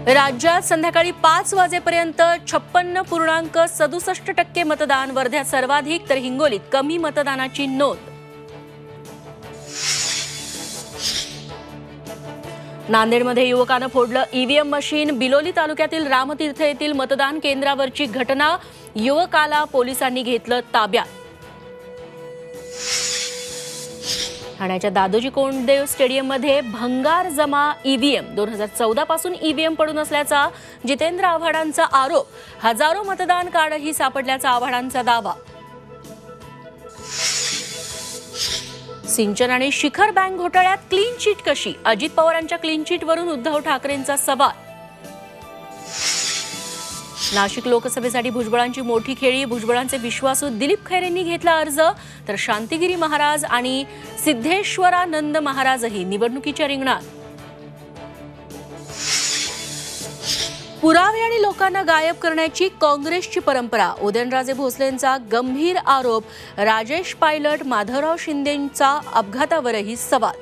राज्यात संध्याकाळी 5 वाजेपर्यंत 56.67% मतदान, वर्ध्यात सर्वाधिक तर हिंगोलीत कमी मतदानाची नोंद। नांदेडमध्ये युवकानं फोडलं ईव्हीएम मशीन, बिलोली तालुक्यातील रामतीर्थ येथील मतदान केंद्रावरची घटना, युवकाला पोलिसांनी घेतलं ताब्यात। ठाण्याच्या दादोजी कोंडदेव स्टेडियममध्ये भंगार जमा ईव्हीएम, 2014 पासून ईव्हीएम पडून असल्याचा जितेंद्र आव्हाडांचा आरोप, हजारो मतदान कार्डही सापडल्याचा आव्हाडांचा दावा। सिंचन आणि शिखर बँक घोटाळ्यात क्लीन चिट कशी, अजित पवारांच्या क्लीन चिटवरून उद्धव ठाकरेंचा सवाल। नाशिक लोकसभेसाठी भुजबळांची मोठी खेळी, भुजबळांचे विश्वासू दिलीप खैरेंनी घेतला अर्ज, तर शांतिगिरी महाराज आणि सिद्धेश्वरानंद महाराजही निवडणुकीच्या रिंगणात। पुरावे आणि लोकांना गायब करण्याची काँग्रेसची परंपरा, उदयनराजे भोसलेंचा गंभीर आरोप, राजेश पायलट, माधवराव शिंदेंचा अपघातावरही सवाल।